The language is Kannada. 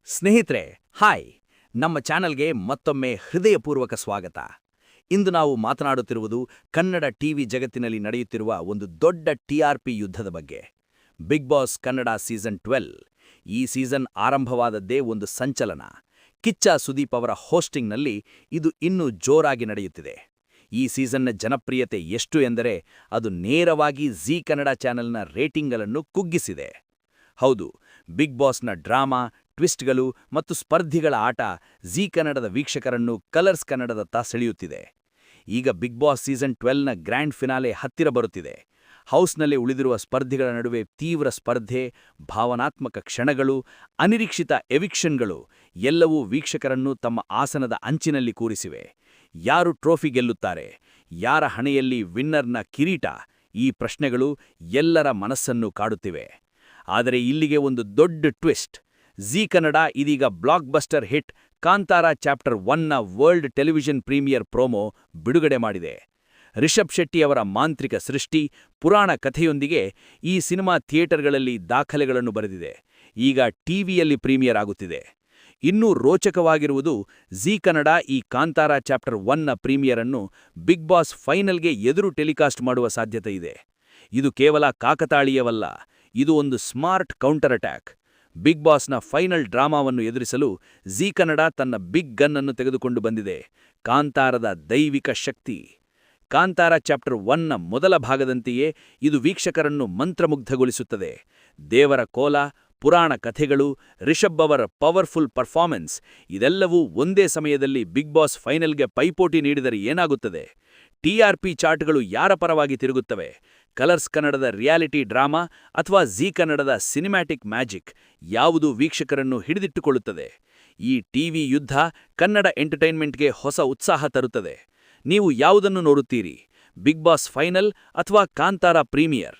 ಸ್ನೇಹಿತರೆ, ಹಾಯ್! ನಮ್ಮ ಚಾನೆಲ್ಗೆ ಮತ್ತೊಮ್ಮೆ ಹೃದಯಪೂರ್ವಕ ಸ್ವಾಗತ. ಇಂದು ನಾವು ಮಾತನಾಡುತ್ತಿರುವುದು ಕನ್ನಡ ಟಿವಿ ಜಗತ್ತಿನಲ್ಲಿ ನಡೆಯುತ್ತಿರುವ ಒಂದು ದೊಡ್ಡ ಟಿಆರ್ಪಿ ಯುದ್ಧದ ಬಗ್ಗೆ. Bigg Boss Kannada season 12. ಈ ಸೀಸನ್ ಆರಂಭವಾದದ್ದೇ ಒಂದು ಸಂಚಲನ. ಕಿಚ್ಚ ಸುದೀಪ್ ಅವರ ಹೋಸ್ಟಿಂಗ್ನಲ್ಲಿ ಇದು ಇನ್ನೂ ಜೋರಾಗಿ ನಡೆಯುತ್ತಿದೆ. ಈ ಸೀಸನ್ನ ಜನಪ್ರಿಯತೆ ಎಷ್ಟು ಎಂದರೆ ಅದು ನೇರವಾಗಿ ಜೀ ಕನ್ನಡ ಚಾನೆಲ್ನ ರೇಟಿಂಗ್ಗಳನ್ನು ಕುಗ್ಗಿಸಿದೆ. ಹೌದು, ಬಿಗ್ ಬಾಸ್ನ ಡ್ರಾಮಾ, ಟ್ವಿಸ್ಟ್ಗಳು ಮತ್ತು ಸ್ಪರ್ಧಿಗಳ ಆಟ ಜೀ ಕನ್ನಡದ ವೀಕ್ಷಕರನ್ನು ಕಲರ್ಸ್ ಕನ್ನಡದತ್ತ ಸೆಳೆಯುತ್ತಿದೆ. ಈಗ ಬಿಗ್ ಬಾಸ್ ಸೀಸನ್ 12ನ ಗ್ರ್ಯಾಂಡ್ ಫಿನಾಲೆ ಹತ್ತಿರ ಬರುತ್ತಿದೆ. ಹೌಸ್ನಲ್ಲಿ ಉಳಿದಿರುವ ಸ್ಪರ್ಧಿಗಳ ನಡುವೆ ತೀವ್ರ ಸ್ಪರ್ಧೆ, ಭಾವನಾತ್ಮಕ ಕ್ಷಣಗಳು, ಅನಿರೀಕ್ಷಿತ ಎವಿಕ್ಷನ್ಗಳು ಎಲ್ಲವೂ ವೀಕ್ಷಕರನ್ನು ತಮ್ಮ ಆಸನದ ಅಂಚಿನಲ್ಲಿ ಕೂರಿಸಿವೆ. ಯಾರು ಟ್ರೋಫಿ ಗೆಲ್ಲುತ್ತಾರೆ? ಯಾರ ಹಣೆಯಲ್ಲಿ ವಿನ್ನರ್ನ ಕಿರೀಟ? ಈ ಪ್ರಶ್ನೆಗಳು ಎಲ್ಲರ ಮನಸ್ಸನ್ನು ಕಾಡುತ್ತಿವೆ. ಆದರೆ ಇಲ್ಲಿಗೆ ಒಂದು ದೊಡ್ಡ ಟ್ವಿಸ್ಟ್. ಜೀ ಕನ್ನಡ ಇದೀಗ blockbuster hit Kantara chapter 1ನ ವರ್ಲ್ಡ್ ಟೆಲಿವಿಷನ್ ಪ್ರೀಮಿಯರ್ ಪ್ರೋಮೋ ಬಿಡುಗಡೆ ಮಾಡಿದೆ. ರಿಷಬ್ ಶೆಟ್ಟಿ ಅವರ ಮಾಂತ್ರಿಕ ಸೃಷ್ಟಿ, ಪುರಾಣ ಕಥೆಯೊಂದಿಗೆ ಈ ಸಿನಿಮಾ ಥಿಯೇಟರ್ಗಳಲ್ಲಿ ದಾಖಲೆಗಳನ್ನು ಬರೆದಿದೆ. ಈಗ ಟಿವಿಯಲ್ಲಿ ಪ್ರೀಮಿಯರ್ ಆಗುತ್ತಿದೆ. ಇನ್ನೂ ರೋಚಕವಾಗಿರುವುದು, ಜೀ ಕನ್ನಡ ಈ ಕಾಂತಾರ ಚಾಪ್ಟರ್ 1ನ ಪ್ರೀಮಿಯರ್ ಅನ್ನು ಬಿಗ್ ಬಾಸ್ ಫೈನಲ್ಗೆ ಎದುರು ಟೆಲಿಕಾಸ್ಟ್ ಮಾಡುವ ಸಾಧ್ಯತೆ ಇದೆ. ಇದು ಕೇವಲ ಕಾಕತಾಳೀಯವಲ್ಲ, ಇದು ಒಂದು ಸ್ಮಾರ್ಟ್ ಕೌಂಟರ್ ಅಟ್ಯಾಕ್. ಬಿಗ್ ಬಾಸ್ನ ಫೈನಲ್ ಡ್ರಾಮಾವನ್ನು ಎದುರಿಸಲು ಜೀ ಕನ್ನಡ ತನ್ನ ಬಿಗ್ ಗನ್ ಅನ್ನು ತೆಗೆದುಕೊಂಡು ಬಂದಿದೆ: ಕಾಂತಾರದ ದೈವಿಕ ಶಕ್ತಿ. ಕಾಂತಾರ ಚಾಪ್ಟರ್ 1ನ ಮೊದಲ ಭಾಗದಂತೆಯೇ ಇದು ವೀಕ್ಷಕರನ್ನು ಮಂತ್ರಮುಗ್ಧಗೊಳಿಸುತ್ತದೆ. ದೇವರ ಕೋಲ, ಪುರಾಣ ಕಥೆಗಳು, ರಿಷಬ್ ಅವರ ಪವರ್ಫುಲ್ ಪರ್ಫಾರ್ಮೆನ್ಸ್ ಇದೆಲ್ಲವೂ ಒಂದೇ ಸಮಯದಲ್ಲಿ ಬಿಗ್ ಬಾಸ್ ಫೈನಲ್ಗೆ ಪೈಪೋಟಿ ನೀಡಿದರೆ ಏನಾಗುತ್ತದೆ? ಟಿಆರ್ಪಿ ಚಾರ್ಟ್ಗಳು ಯಾರ ಪರವಾಗಿ ತಿರುಗುತ್ತವೆ? ಕಲರ್ಸ್ ಕನ್ನಡದ ರಿಯಾಲಿಟಿ ಡ್ರಾಮಾ ಅಥವಾ ಜೀ ಕನ್ನಡದ ಸಿನಿಮ್ಯಾಟಿಕ್ ಮ್ಯಾಜಿಕ್ ಯಾವುದು ವೀಕ್ಷಕರನ್ನು ಹಿಡಿದಿಟ್ಟುಕೊಳ್ಳುತ್ತದೆ? ಈ ಟಿವಿ ಯುದ್ಧ ಕನ್ನಡ ಎಂಟರ್ಟೈನ್ಮೆಂಟ್ಗೆ ಹೊಸ ಉತ್ಸಾಹ ತರುತ್ತದೆ. ನೀವು ಯಾವುದನ್ನು ನೋಡುತ್ತೀರಿ? ಬಿಗ್ ಬಾಸ್ ಫೈನಲ್ ಅಥವಾ ಕಾಂತಾರ ಪ್ರೀಮಿಯರ್?